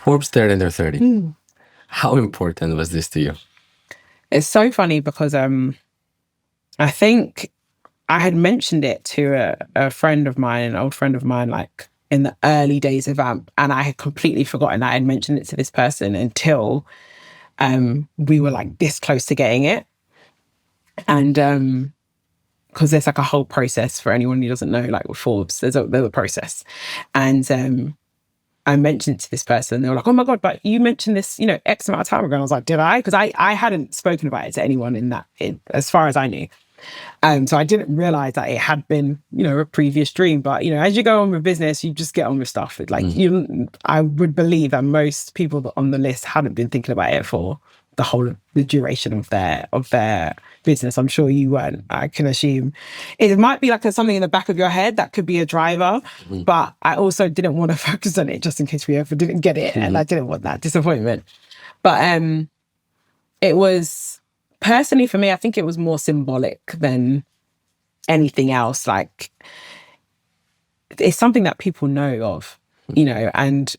Forbes 30 under 30. How important was this to you? It's so funny because I think I had mentioned it to a friend of mine, an old friend of mine, in the early days of VAMP, and I had completely forgotten that I had mentioned it to this person until we were this close to getting it. And because there's a whole process for anyone who doesn't know, with Forbes, there's a process. And I mentioned it to this person. They were like, oh my God, but you mentioned this, X amount of time ago. And I was like, did I? Because I hadn't spoken about it to anyone as far as I knew. So I didn't realize that it had been, a previous dream. But, as you go on with business, you just get on with stuff. I would believe that most people on the list hadn't been thinking about it for the duration of their business. I'm sure you weren't. I can assume it might be like something in the back of your head that could be a driver, but I also didn't want to focus on it just in case we ever didn't get it, and I didn't want that disappointment. But it was personally for me, I think it was more symbolic than anything else. Like, it's something that people know of, and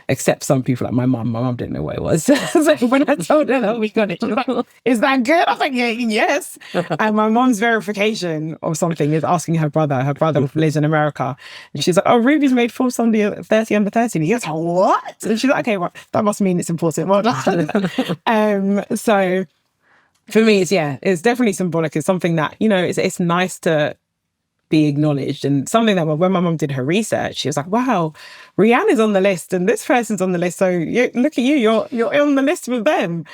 except some people like my mum. My mum didn't know what it was. So when I told her that we got it, she was like, is that good? I was like, yeah, yes. And my mum's verification of something is asking her brother. Her brother lives in America. And she's like, oh, Ruby's made full Sunday 30 under 30. And he goes, what? And she's like, okay, well, that must mean it's important. Well done. So for me, it's definitely symbolic. It's something that, it's nice to be acknowledged, and something that when my mum did her research, she was like, wow, Rihanna's on the list and this person's on the list, so look at you're on the list with them.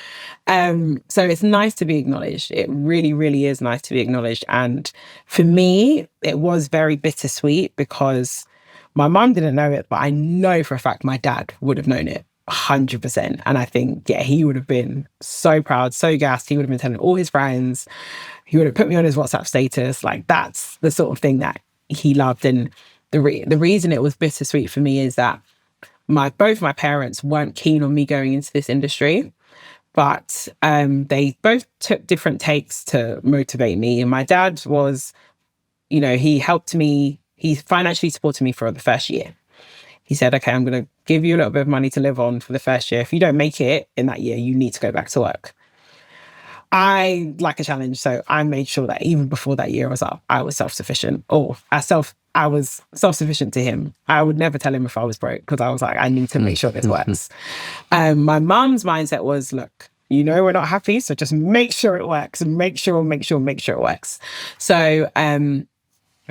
So it's nice to be acknowledged. It really, really is nice to be acknowledged. And for me, it was very bittersweet because my mum didn't know it, but I know for a fact my dad would have known it 100%. And I think, he would have been so proud, so gassed. He would have been telling all his friends. He would have put me on his WhatsApp status. Like, that's the sort of thing that he loved. And the reason it was bittersweet for me is that both my parents weren't keen on me going into this industry, but they both took different takes to motivate me. And my dad was, he helped me. He financially supported me for the first year. He said, okay, I'm going to give you a little bit of money to live on for the first year. If you don't make it in that year, you need to go back to work. I like a challenge. So I made sure that even before that year was up, I was self-sufficient, I was self-sufficient to him. I would never tell him if I was broke because I was like, I need to make sure this works. My mum's mindset was, look, we're not happy, so just make sure it works and make sure it works. So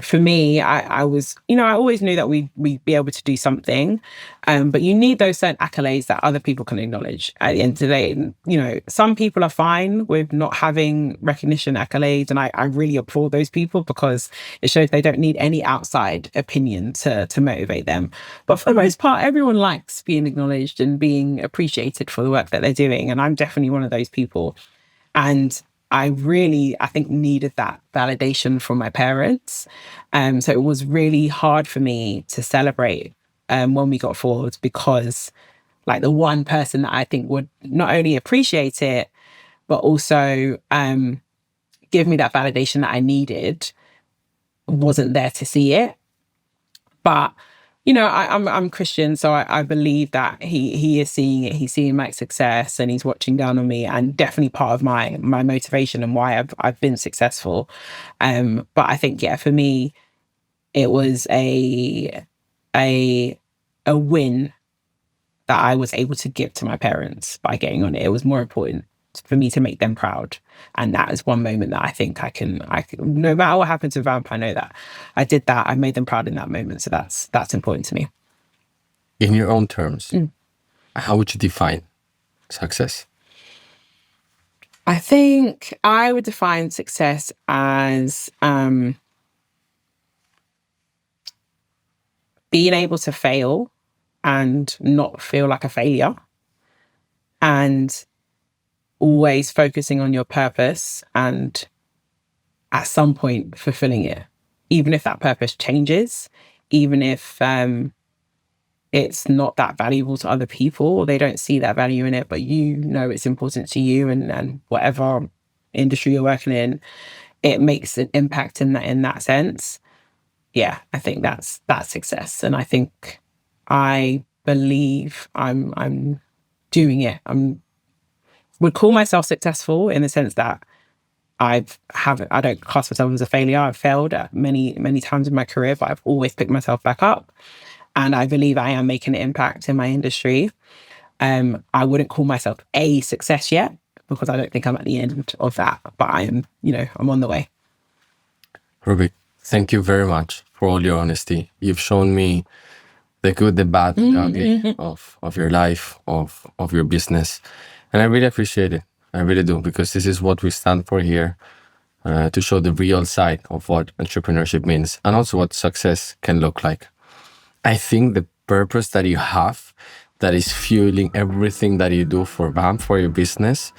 for me, I was, I always knew that we'd be able to do something, but you need those certain accolades that other people can acknowledge. At the end of the day, some people are fine with not having recognition, accolades, and I really applaud those people because it shows they don't need any outside opinion to motivate them. But for the most part, everyone likes being acknowledged and being appreciated for the work that they're doing, and I'm definitely one of those people. And I think needed that validation from my parents. So it was really hard for me to celebrate when we got forward because like the one person that I think would not only appreciate it, but also give me that validation that I needed wasn't there to see it. But I'm Christian, so I believe that he is seeing it. He's seeing my success and he's watching down on me, and definitely part of my motivation and why I've been successful. But I think, for me, it was a win that I was able to give to my parents by getting on it. It was more important for me to make them proud. And that is one moment that I think I can, no matter what happened to VAMP, I know that I did that. I made them proud in that moment. So that's important to me. In your own terms, how would you define success? I think I would define success as being able to fail and not feel like a failure, and always focusing on your purpose and at some point fulfilling it, even if that purpose changes, even if it's not that valuable to other people or they don't see that value in it, but it's important to you, and whatever industry you're working in, it makes an impact in that sense. Yeah, I think that's success. And I think I believe I'm doing it. Would call myself successful in the sense that I don't class myself as a failure. I've failed at many, many times in my career, but I've always picked myself back up. And I believe I am making an impact in my industry. I wouldn't call myself a success yet because I don't think I'm at the end of that, but I am, I'm on the way. Ruby, thank you very much for all your honesty. You've shown me the good, the bad, the ugly of your life, of your business. And I really appreciate it. I really do, because this is what we stand for here, to show the real side of what entrepreneurship means and also what success can look like. I think the purpose that you have, that is fueling everything that you do for VAMP, for your business,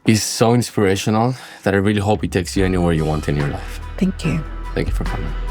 is so inspirational that I really hope it takes you anywhere you want in your life. Thank you. Thank you for coming.